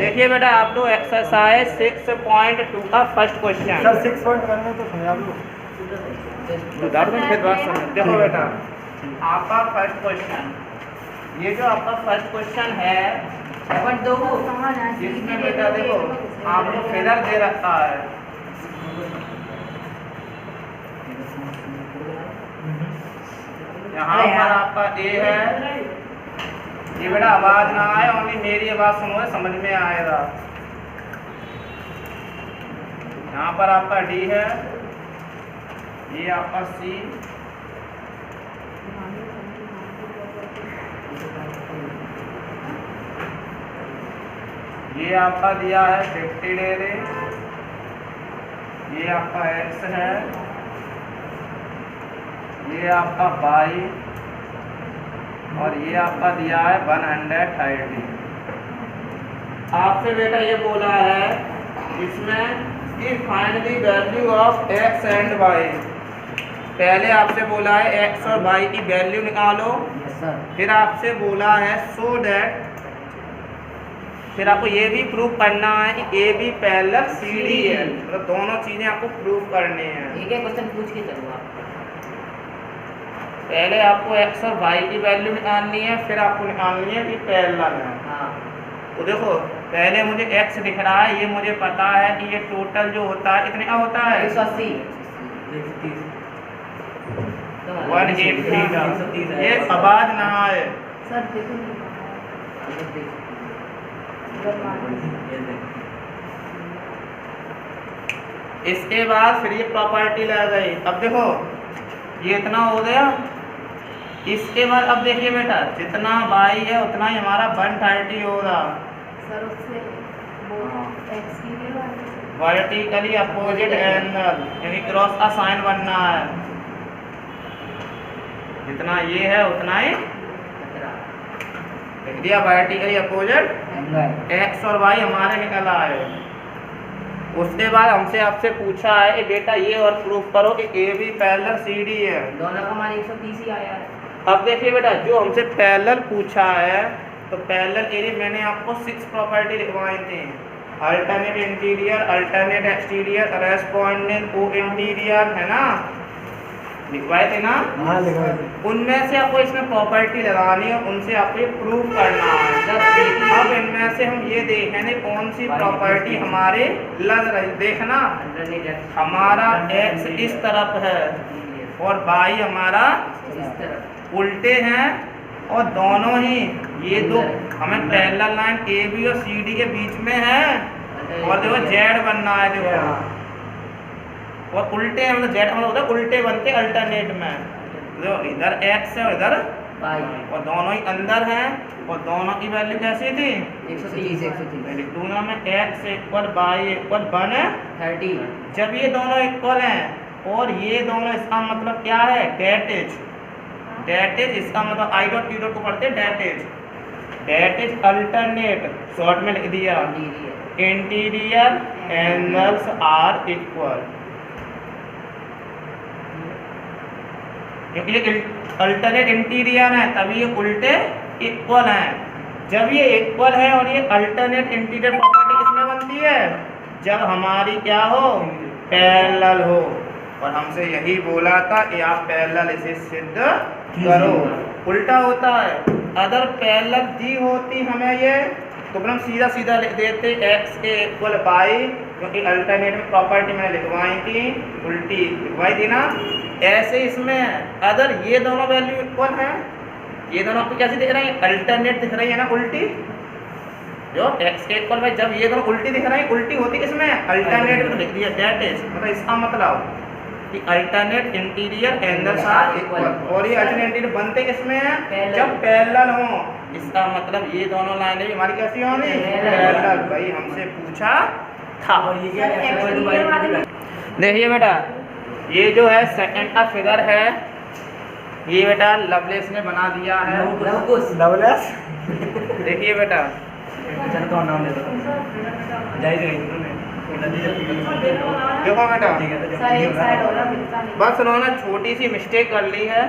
देखिए बेटा आप लोग एक्सरसाइज 6.2 का फर्स्ट क्वेश्चन। सर 6.1 में तो सुने आप लोग। देखो बेटा आपका फर्स्ट क्वेश्चन, ये जो आपका फर्स्ट क्वेश्चन है इसमें बेटा देखो आप लोग फिगर दे रखा है। यहाँ पर आपका ए है, ये बेटा आवाज ना आए, ओनली मेरी आवाज सुनो समझ में आएगा। यहाँ पर आपका डी है, ये आपका सी, ये आपका दिया है 50 डिग्री, ये आपका एक्स है, ये आपका वाई और ये आपका दिया है 130। आपसे बेटा ये बोला है इसमें कि find the value of X and Y. पहले आपसे बोला है एक्स और वाई की वैल्यू निकालो, फिर आपसे बोला है सो दैट, फिर आपको ये भी प्रूव करना है कि A B parallel C D है, मतलब दोनों चीजें आपको प्रूव करनी है। एक क्वेश्चन पूछ के चलो आप। पहले आपको एक्स और वाई की वैल्यू निकालनी है, फिर आपको निकालनी है कि पैरेलल है। हाँ। तो देखो पहले मुझे एक्स दिख रहा है, ये मुझे पता है कि ये टोटल जो होता है कितने का होता है 180 180 का। ये आवाज ना आए सर देखो इसके बाद फिर ये प्रॉपर्टी लग गई। अब देखो ये इतना हो गया, इसके बाद अब देखिए बेटा जितना बाई है उतना ही हमारा 130 होगा। सर उससे वो एक्स की भी वर्टिकली अपोजिट एंगल यानी क्रॉस का साइन बनना है, जितना ये है उतना ही लिख दिया वर्टिकली अपोजिट एक्स और वाई हमारे निकल आए। उसके बाद हमसे आपसे पूछा है कि बेटा ये और प्रूफ करो कि A B parallel C D है। दोनों का हमारे 130 ही आया है। अब देखिए बेटा जो हमसे पैरेलल पूछा है तो पैरेलल एरिया मैंने आपको 6 प्रॉपर्टी लिखवाई थी, alternate interior, alternate exterior, corresponding को इंटीरियर, है ना, लिखवाए थे ना। हाँ लिखवाए थे। उनमें से आपको इसमें प्रॉपर्टी लगानी है, उनसे आपको ये प्रूव करना है। अब इनमें से हम ये देखेंगे कौन सी प्रॉपर्टी हमारे लग रही। देखना हमारा एक्स इस तरफ है और वाई हमारा उल्टे हैं और दोनों ही ये दो हमें पैरेलल लाइन ए बी और सी डी के बीच में है और देखो जेड बनना है, देखो और उल्टे हैं, मतलब जेड मतलब होता है उल्टे बनते अल्टरनेट में। देखो इधर एक्स है और इधर वाई और दोनों ही अंदर हैं और दोनों की वैल्यू कैसी थी 130 लिख दूंगा मैं एक्स इक्वल वाई इक्वल 30। जब ये दोनों इक्वल हैं और ये दोनों, इसका मतलब क्या है डेट इज, इसका मतलब आई डॉट टी डॉट को पढ़ते डेट इज अल्टरनेट, शॉर्ट में लिख दिया इंटीरियर एंगल्स आर इक्वल, क्योंकि ये अल्टरनेट इंटीरियर है तभी ये उल्टे इक्वल हैं। जब ये इक्वल है और ये अल्टरनेट इंटीरियर प्रॉपर्टी किसमें बनती है, जब हमारी क्या हो पैरेलल हो। और हमसे यही बोला था कि आप पैरेलल इसे सिद्ध करो। उल्टा होता है, अगर पैरेलल दी होती हमें ये तो हम सीधा सीधा लिख देते एक्स के इक्वल वाई, क्योंकि अल्टरनेट में प्रॉपर्टी मैंने लिखवाई थी उल्टी लिखवाई थी ना। ऐसे इसमें अगर ये दोनों वैल्यू इक्वल हैं, ये दोनों आपको कैसे दिख रही है अल्टरनेट दिख रही है ना उल्टी, जो एक्स के इक्वल भाई जब ये दोनों उल्टी दिख रही है उल्टी होती इसमें अल्टरनेट में लिख दिया दैट इज, मतलब इसका मतलब कि alternate interior angles are equal. और ये अल्टरनेट इंटीरियर बनते किसमें हैं जब पैरेलल हो, इसका मतलब ये दोनों लाइनें भी हमारी कैसी होंगी पैरेलल। भाई हमसे पूछा था। देखिए बेटा ये जो है सेकंड का फिगर है, ये बेटा लवलेस ने बना दिया है। लवलेस देखिए बेटा देखो बेटा सर एक साइड हो रहा मिलता नहीं, बस उन्होंने छोटी सी मिस्टेक कर ली है।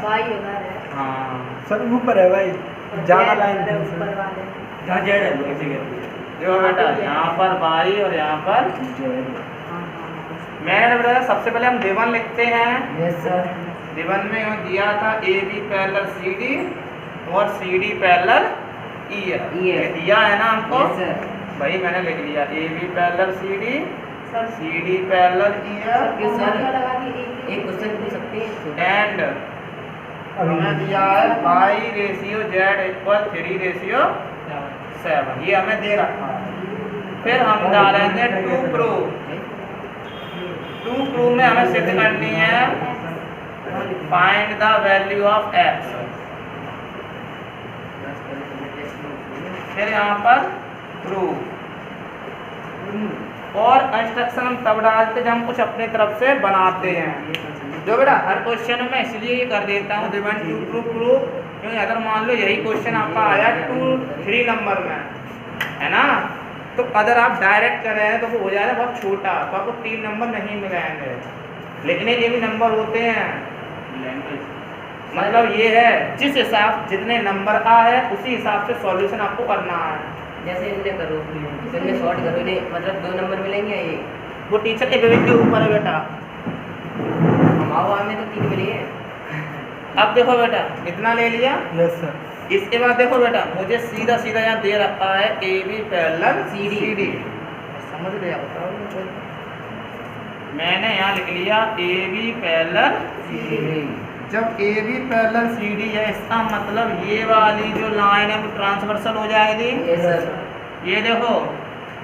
वाई उधर है हाँ सर ऊपर है भाई, ज्यादा लाइन ऊपर वाले हाँ जेड है ऐसे कहते हैं। देखो बेटा यहाँ पर बाई और यहाँ पर मैंने बताया सबसे पहले हम D1 लिखते हैं। Yes sir. D1 में हमें दिया था AB पैरेलल CD और CD पैरेलल EF। ये दिया है ना हमको? Yes sir. भाई मैंने लिख लिया AB parallel CD, sir CD parallel EF ये सर लगा कि एक क्वेश्चन पूछ सकते हैं एंड हमें दिया है बाई रेशियो Z इक्वल 3:7। ये हमें दे रखा है। फिर हम डालेंगे टू प्रूफ में हमें सिद्ध करनी है find the value of x। फिर यहाँ पर प्रूफ और इंस्ट्रक्शन हम तब डालते जब हम कुछ अपनी तरफ से बनाते हैं। जो बेटा हर क्वेश्चन में इसलिए ये कर देता हूँ D1 टू प्रूफ, क्योंकि अगर मान लो यही क्वेश्चन आपका आया 2-3 नंबर में है ना, तो अगर आप डायरेक्ट कर रहे हैं तो वो हो जाएगा बहुत छोटा, तो आपको 3 नंबर नहीं मिलेंगे। लेकिन ये भी नंबर होते हैं, मतलब ये है जिस हिसाब जितने नंबर आ है उसी हिसाब से सॉल्यूशन आपको करना है। जैसे इनने करो इनने शॉर्ट करो इन्हें मतलब 2 नंबर मिलेंगे या 1? वो टीचर के विवेक के ऊपर है बेटा। हमारा में तो 3 मिले हैं। अब देखो बेटा इतना ले लिया। Yes sir. इसके बाद देखो बेटा मुझे सीधा सीधा यहाँ दे रखा है AB पैरेलल CD। समझ रहे आप? मैंने यहाँ लिख लिया AB पैरेलल CD। जब AB पैरेलल CD है इसका मतलब ये वाली जो लाइन है वो ट्रांसवर्सल हो जाएगी। Yes sir. ये देखो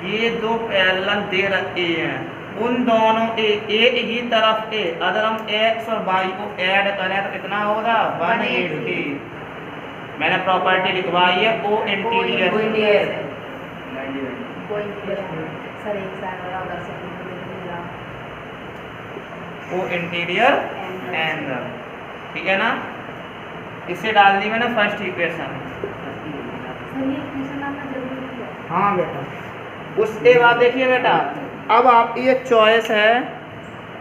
ये 2 पैरेलल दे रखे हैं, उन दोनों एक ही तरफ के अगर हम x और y को ऐड करें तो कितना होगा 180। मैंने प्रॉपर्टी लिखवाई है O इंटीरियर। सर एक साइड वाला उधर से O इंटीरियर एंगल, ठीक है ना। इसे डाल दी मैंने फर्स्ट इक्वेशन। सर ये क्वेश्चन आपने जरूरी किया। हाँ बेटा उसके बाद देखिए बेटा अब आपकी ये चॉइस है,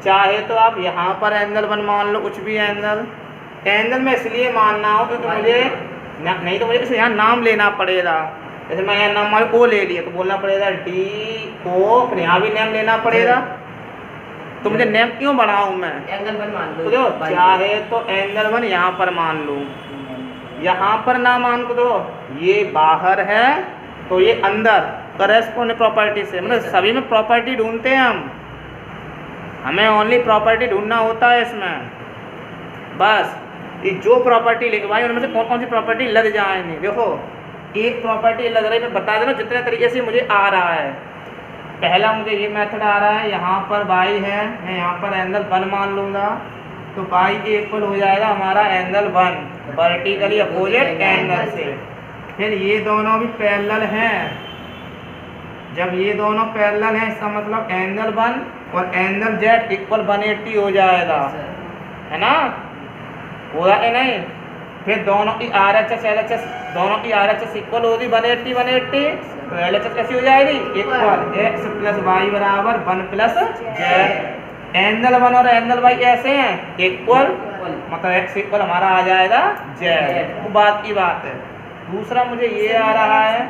चाहे तो आप यहाँ पर एंगल 1 मान लो, कुछ भी एंगल में इसलिए मानना हो क्योंकि मुझे नहीं तो मुझे इसे यहाँ नाम लेना पड़ेगा। जैसे मैं यहाँ नाम मान O ले लिया तो बोलना पड़ेगा DO, फिर यहाँ भी नेम लेना पड़ेगा। तो मुझे नेम क्यों बढ़ाऊँ मैं? एंगल 1 मान लो। तो देखो चाहे तो एंगल 1 यहाँ पर मान लूँ, यहाँ पर ना मान को दो, ये बाहर है तो ये अंदर करेस्पॉन्डिंग प्रॉपर्टी से, मतलब सभी में प्रॉपर्टी ढूंढते हैं हमें ओनली प्रॉपर्टी ढूंढना होता है इसमें। बस ये जो प्रॉपर्टी लिखवाई उनमें से कौन कौन सी प्रॉपर्टी लग जाएंगी। देखो एक प्रॉपर्टी लग रही है, मैं बता देना जितने तरीके से मुझे आ रहा है। पहला मुझे ये मेथड आ रहा है, यहाँ पर बाई है, मैं यहाँ पर एंगल 1 मान लूँगा तो बाई के इक्वल हो जाएगा हमारा एंगल 1 वर्टिकली अपोजिट एंगल से। फिर ये दोनों भी पैरेलल हैं, जब ये दोनों पैरेलल हैं इसका मतलब एंगल 1 और एंगल Z इक्वल 180 हो जाएगा, है ना। होगा कि नहीं? फिर दोनों की RHS LHS दोनों की RHS इक्वल होगी 180 तो LHS कैसी हो जाएगी इक्वल x प्लस वाई बराबर 1 प्लस जेड। एंगल 1 और एंगल y कैसे हैं इक्वल, मतलब x इक्वल हमारा आ जाएगा z। वो बात की बात है। दूसरा मुझे ये आ रहा है,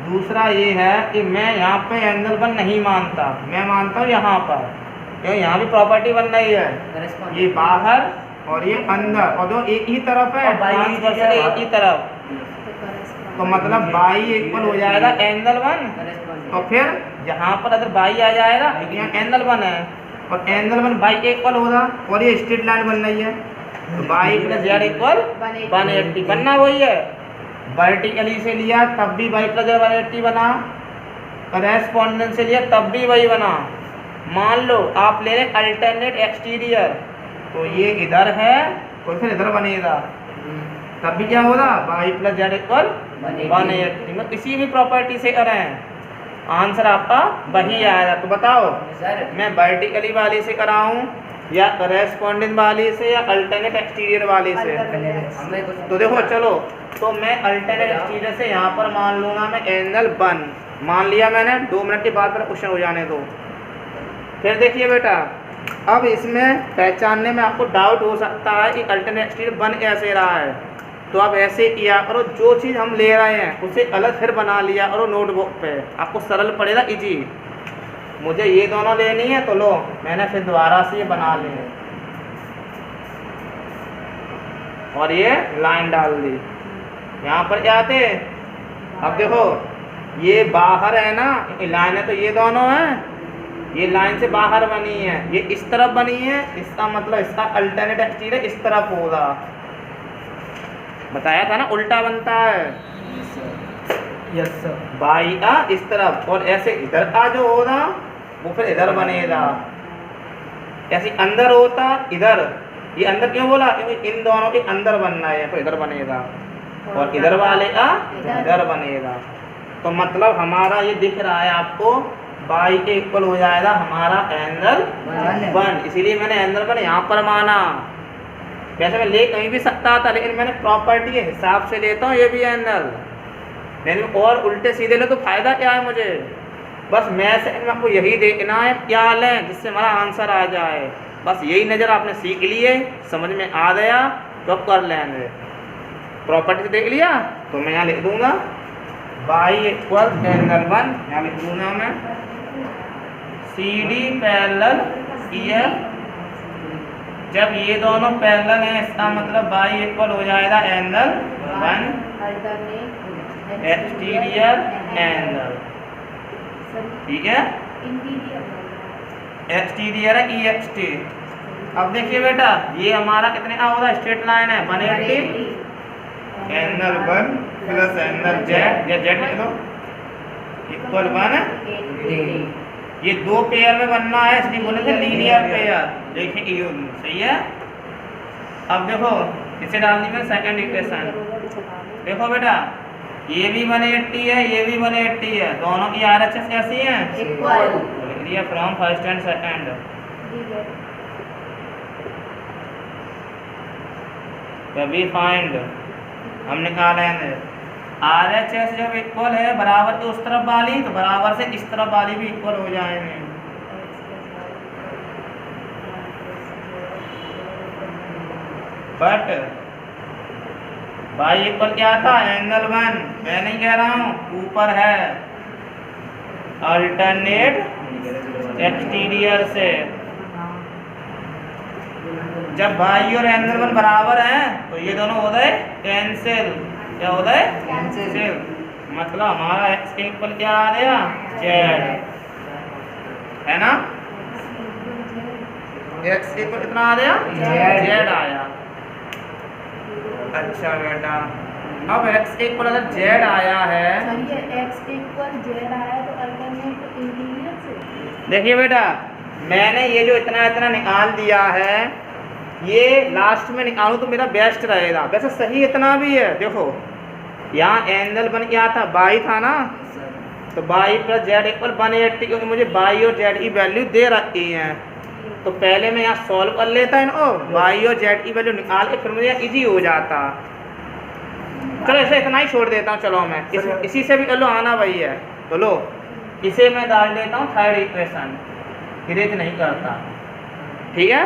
दूसरा ये है कि मैं यहाँ पे एंगल 1 नहीं मानता, मैं मानता हूँ यहाँ पर, क्योंकि यहाँ भी प्रॉपर्टी बन रही है। ये बाहर और ये अंदर और दो एक ही तरफ है, ट्रांसवर्सल एक ही तरफ, तो मतलब बाई इक्वल हो जाएगा एंगल 1। तो फिर यहाँ पर अगर बाई आ जाएगा यहाँ एंगल 1 है और एंगल 1 बाई के इक्वल होगा और ये स्ट्रेट लाइन बन रही है तो बाई प्लस जेड इक्वल 180 बनना वही है। वर्टिकली से लिया तब भी बाई प्लस जेड 180 बना, करेस्पॉन्डेंस से लिया तब भी वही बना। मान लो आप ले रहे अल्टरनेट एक्सटीरियर तो ये इधर है तो फिर इधर बनेगा, तब भी क्या होगा बाई प्लस जेड इक्वल 180। किसी भी प्रॉपर्टी से करें आंसर आपका वही आएगा। तो बताओ मैं वर्टिकली वाली से कराऊं या करेस्पॉन्डिंग वाली से या अल्टरनेट एक्सटीरियर वाली से? तो देखो चलो, तो मैं अल्टरनेट एक्सटीरियर से यहाँ पर मान लूँगा मैं एंगल 1 मान लिया मैंने। 2 मिनट के बाद मेरा क्वेश्चन हो जाने दो। फिर देखिए बेटा अब इसमें पहचानने में आपको डाउट हो सकता है कि अल्टरनेट एक्सटीरियर बन कैसे रहा है। तो आप ऐसे किया करो, जो चीज़ हम ले रहे हैं उसे अलग फिर बना लिया करो नोटबुक पे, आपको सरल पड़ेगा, इजी। मुझे ये दोनों लेनी है तो लो, मैंने फिर दोबारा से ये बना ली और ये लाइन डाल दी। यहाँ पर क्या आते, अब देखो ये बाहर है ना, लाइन है तो ये दोनों है, ये लाइन से बाहर बनी है, ये इस तरफ बनी है, इसका मतलब इसका अल्टरनेट एक्सटीरियर इस तरफ होगा। बताया था ना, उल्टा बनता है। Yes sir. बाई आ इस तरफ, और ऐसे इधर आ जो होगा वो फिर इधर बनेगा। ऐसे अंदर होता इधर, ये अंदर क्यों बोला, क्योंकि इन दोनों के अंदर बनना है तो इधर बनेगा, और इधर वाले का इधर बनेगा। तो मतलब हमारा ये दिख रहा है आपको, बाई के इक्वल हो जाएगा हमारा एंगल 1, इसीलिए मैंने एंगल 1 यहाँ पर माना। वैसे मैं ले कहीं भी सकता था, लेकिन मैंने प्रॉपर्टी के हिसाब से लेता हूँ ये भी एंगल, लेकिन और उल्टे सीधे ले तो फायदा क्या है मुझे। बस मैथ में आपको यही देखना है क्या लें जिससे हमारा आंसर आ जाए, बस यही नज़र आपने सीख लिए, समझ में आ गया तो अब कर लेंगे। प्रॉपर्टी देख लिया तो मैं यहाँ लिख दूंगा बाई इक्वल एंगल 1, यहाँ लिख दूंगा मैं CD पैरेलल EF। जब ये दोनों पैरेलल हैं इसका मतलब बाई इक्वल हो जाएगा एंगल 1 एक्सटीरियर एंगल, ठीक है, एक्सटीरियर है EXT। अब देखिए बेटा ये हमारा कितने का होगा, स्ट्रेट लाइन है 180, एंगल 1 प्लस एंगल Z, या Z लिख दो, इक्वल 1। ये दो पेयर में बनना है, इसलिए बोले थे लीनियर पेयर। देखिए ये सही है। अब देखो इसे डाल दी मैंने सेकंड इक्वेशन, देखो बेटा ये भी 180 है, ये भी 180 है, दोनों की RHS कैसी है, इक्वल। लिख दिया फ्रॉम फर्स्ट एंड सेकंड। तभी फाइंड हम निकालेंगे RHS जब इक्वल है बराबर के उस तरफ वाली, तो बराबर से इस तरफ वाली भी इक्वल हो जाएंगे। बट बाई इक्वल क्या था, एंगल 1, मैं नहीं कह रहा हूँ, ऊपर है अल्टरनेट एक्सटीरियर से। जब बाई और एंगल 1 बराबर हैं तो ये दोनों हो गए कैंसिल, क्या हो गए कैंसिल, मतलब हमारा x के इक्वल क्या आ गया, z, है ना, x के इक्वल कितना आ गया, z आया। अच्छा बेटा अब x के इक्वल अगर z आया है, x के इक्वल z आया तो अल्टरनेट इंटीरियर से, देखिए बेटा मैंने ये जो इतना इतना निकाल दिया है, ये लास्ट में निकालूं तो मेरा बेस्ट रहेगा। वैसे सही इतना भी है, देखो यहाँ एंगल 1 क्या था, बाई था ना, तो बाई प्लस z इक्वल 180, क्योंकि मुझे बाई और z की वैल्यू दे रखी है, तो पहले मैं यहाँ सॉल्व कर लेता है ना, बाई और z की वैल्यू निकाल के फिर मुझे इजी हो जाता। चलो ऐसे इतना ही छोड़ देता हूँ, चलो मैं इसी से भी कर लो, आना वही है तो लो इसे मैं डाल देता हूँ थर्ड इक्वेशन, इरेज नहीं करता, ठीक है।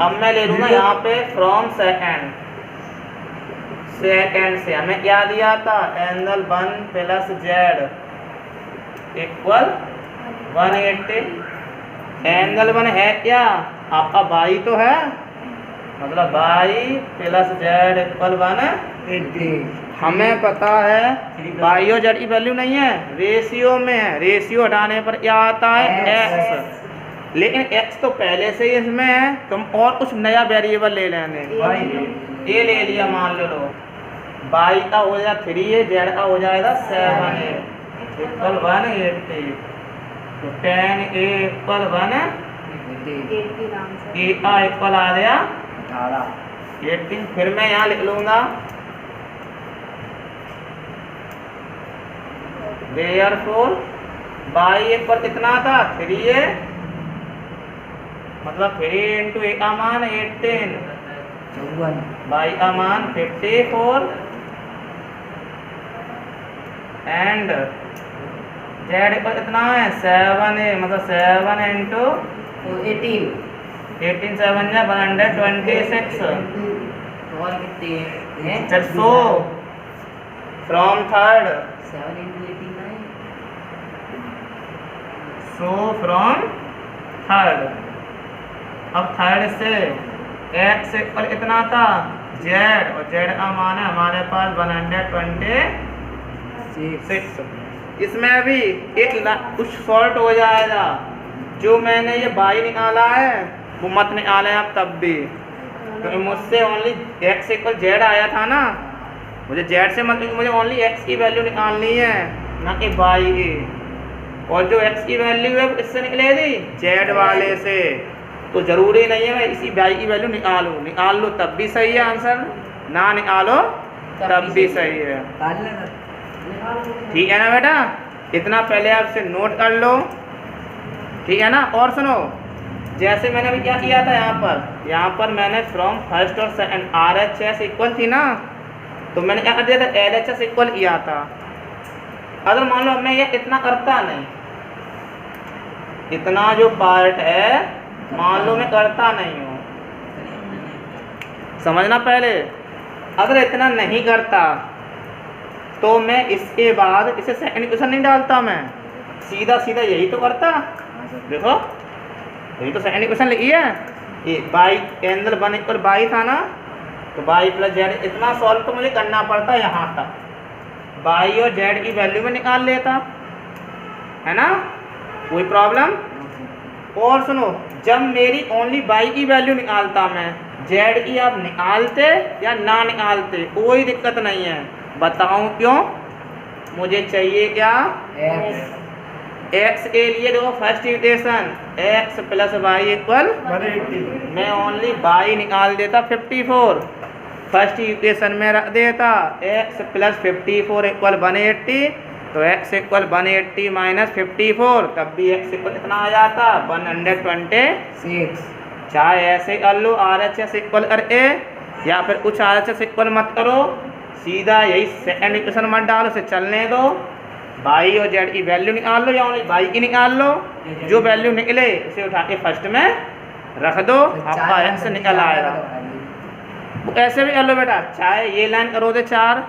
अब मैं ले लूँगा यहाँ पे फ्रॉम सेकंड से हमें क्या दिया था, angle 1 plus z equal 180, angle 1 है क्या आपका, बाई तो है, मतलब बाई प्लस z इक्वल 180। हमें पता है बाई और z की वैल्यू नहीं है, रेशियो में है, रेशियो हटाने पर क्या आता है x, लेकिन x तो पहले से ही इसमें है, तुम और कुछ नया वेरिएबल ले लेंगे। ये ले लिया, मान लो बाई का हो जाएगा 3 है, z का हो जाएगा 7 है, इक्वल 180, तो 10a इक्वल 180, a इक्वल आ गया 18। फिर मैं यहाँ लिख लूँगा देयरफॉर बाई इक्वल कितना था, 3a, मतलब 3 इंटू a का मान 18, बाई का मान 54, एंड z इक्वल कितना है 7 है, मतलब 7 इंटू 18, 7 126, और कितनी है फिर so from third 7 into 89 so from third. अब थर्ड से एक्स इक्वल इतना था जेड, और जेड का मान है हमारे पास 126। इसमें अभी कुछ शॉर्ट हो जाएगा। जो मैंने ये बाई निकाला है वो मत निकाले आप तब भी, क्योंकि मुझसे ओनली एक्स इक्वल जेड आया था ना, मुझे जेड से मतलब मुझे ओनली एक्स की वैल्यू निकालनी है ना कि बाई की। और जो एक्स की वैल्यू है वो इससे निकलेगी जेड वाले से, तो ज़रूरी नहीं है मैं इसी बाई की वैल्यू निकालूँ। निकाल लो तब भी सही है आंसर, ना निकालो तब भी सही है। ठीक है ना बेटा, इतना पहले आपसे नोट कर लो, ठीक है ना। और सुनो, जैसे मैंने अभी क्या किया था यहाँ पर मैंने फ्रॉम फर्स्ट और सेकंड RHS इक्वल थी ना, तो मैंने क्या कर दिया था LHS इक्वल किया था। अगर मान लो मैं ये इतना करता नहीं, इतना जो पार्ट है मान लो मैं करता नहीं हूँ, समझना पहले। अगर इतना नहीं करता तो मैं इसके बाद इसे सेकंड इक्वेशन नहीं डालता, मैं सीधा सीधा यही तो करता। देखो यही तो सेकंड इक्वेशन लिखी है, ये बाई एंगल 1 इक्वल बाई था ना, तो बाई प्लस जेड इतना सॉल्व तो मुझे करना पड़ता यहाँ तक, बाई और जेड की वैल्यू में निकाल लेता, है ना, कोई प्रॉब्लम। और सुनो, जब मेरी ओनली बाई की वैल्यू निकालता मैं, जेड की आप निकालते या ना निकालते कोई दिक्कत नहीं है। बताऊं क्यों? मुझे चाहिए क्या? एक्स के लिए देखो first equation X plus Y equal 180। मैं ओनली बाई निकाल देता 54, फर्स्ट इक्वेशन में रख देता एक्स प्लस 54 इक्वल 180, तो एक्स इक्वल 180 माइनस 54, तब भी एक्स इक्वल इतना आ जाता 126। चाहे ऐसे कर लो RHS इक्वल करके, या फिर कुछ RHS इक्वल मत करो, सीधा यही सेकंड इक्वेशन मत डालो, उसे चलने दो, बाई और जेड की वैल्यू निकाल लो या ओनली बाई की निकाल लो, जो वैल्यू निकले उसे उठा के फर्स्ट में रख दो, आपका एक्स निकल आएगा। ऐसे भी कर लो बेटा, चाहे ये लाइन करो दे 4,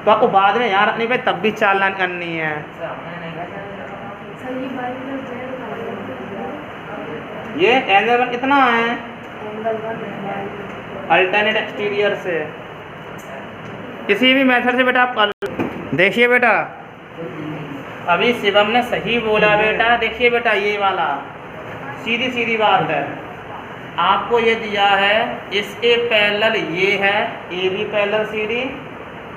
तो आपको बाद में यहाँ रखनी पे तब भी 4 लाइन करनी है। सही बाई प्लस जेड ये एंगल 1 कितना है एंगल 1 अल्टरनेट एक्सटीरियर से, किसी भी मेथड से बेटा आप कर लो। देखिए बेटा अभी शिवम ने सही बोला बेटा, देखिए बेटा ये वाला सीधी सीधी बात है, आपको ये दिया है इसके पैरेलल ये है A B parallel C D,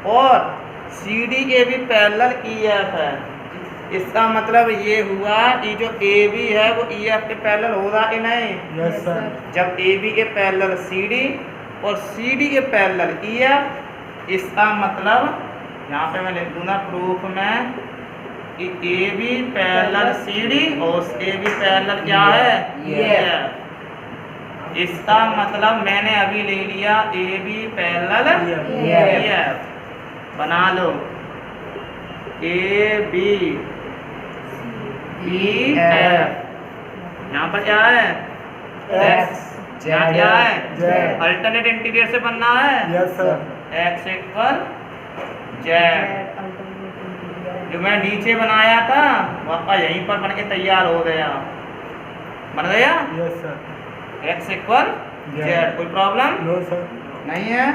और C D A B parallel E F है। इसका मतलब ये हुआ कि जो ए बी है वो ई एफ के पैरेलल होगा कि नहीं? Yes sir. जब ए बी के पैरेलल सी डी और सी डी के पैरेलल ई एफ, इसका मतलब यहाँ पे मैं लिख दूँगा प्रूफ में कि A B parallel C D और ए बी पैरेलल क्या है? EF। इसका मतलब मैंने अभी ले लिया ए बी पैरेलल EF, बना लो ए बी EF। यहाँ पर क्या है? एक्स, यहाँ क्या है? अल्टरनेट इंटीरियर से बनना है yes sir. X equal Z. जो मैं नीचे बनाया था वापस यहीं पर बन के तैयार हो गया, बन गया yes sir. X equal Z. कोई प्रॉब्लम नो सर। नहीं है।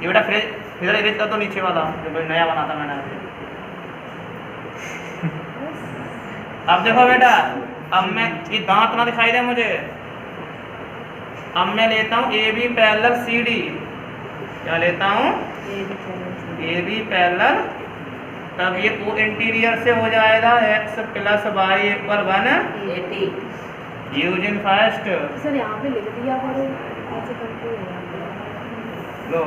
ये बेटा फिर इरेज कर दो नीचे वाला जो नया बना था मैंने अभी। अब देखो बेटा, अब मैं ये दांत ना दिखाई दे मुझे, अब मैं लेता हूँ A B parallel C D. क्या लेता हूँ? ए बी पैरेलल, तब ये ओ इंटीरियर से हो जाएगा X plus Y equal 180 using first. Sir यहाँ पे लिख दिया करो ऐसे करके लो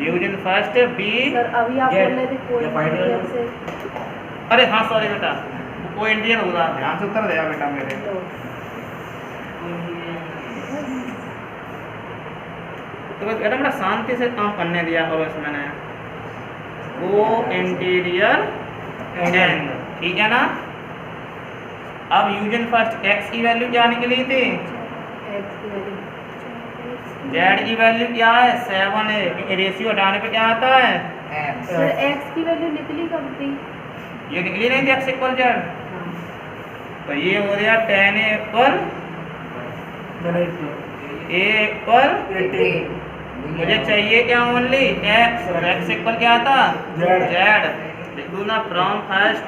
यूजिंग फर्स्ट बी। सर अभी आप बोल रहे थे कोई इंटीरियर से, अरे हाँ सॉरी बेटा, वो इंडियन होगा, ध्यान से उत्तर दिया बेटा मेरे। तो बेटा बेटा शांति से काम करने दिया करो इसमें ने, वो इंटीरियर एंगल, ठीक है ना। अब यूजन फर्स्ट एक्स की वैल्यू क्या निकली थी? एक्स की वैल्यू जेड की वैल्यू क्या है 7 है, रेशियो हटाने पे क्या आता है एक्स सर एक्स की वैल्यू निकली कब थी? ये निकली नहीं थी एक्स इक्वल जेड, तो ये हो गया 10 ए इक्वल ए इक्वल 18 मुझे चाहिए क्या ओनली एक्स, और एक्स इक्वल क्या था Z। जेड। लिख दूँ ना from first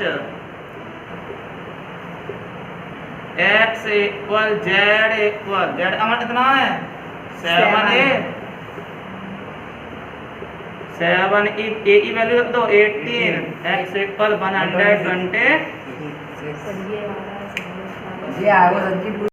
x equal Z amount कितना है 7 ए 7 ए की वैल्यू रख दो 18, एक्स इक्वल 120। और ये आ रहा है ये आगे सच्ची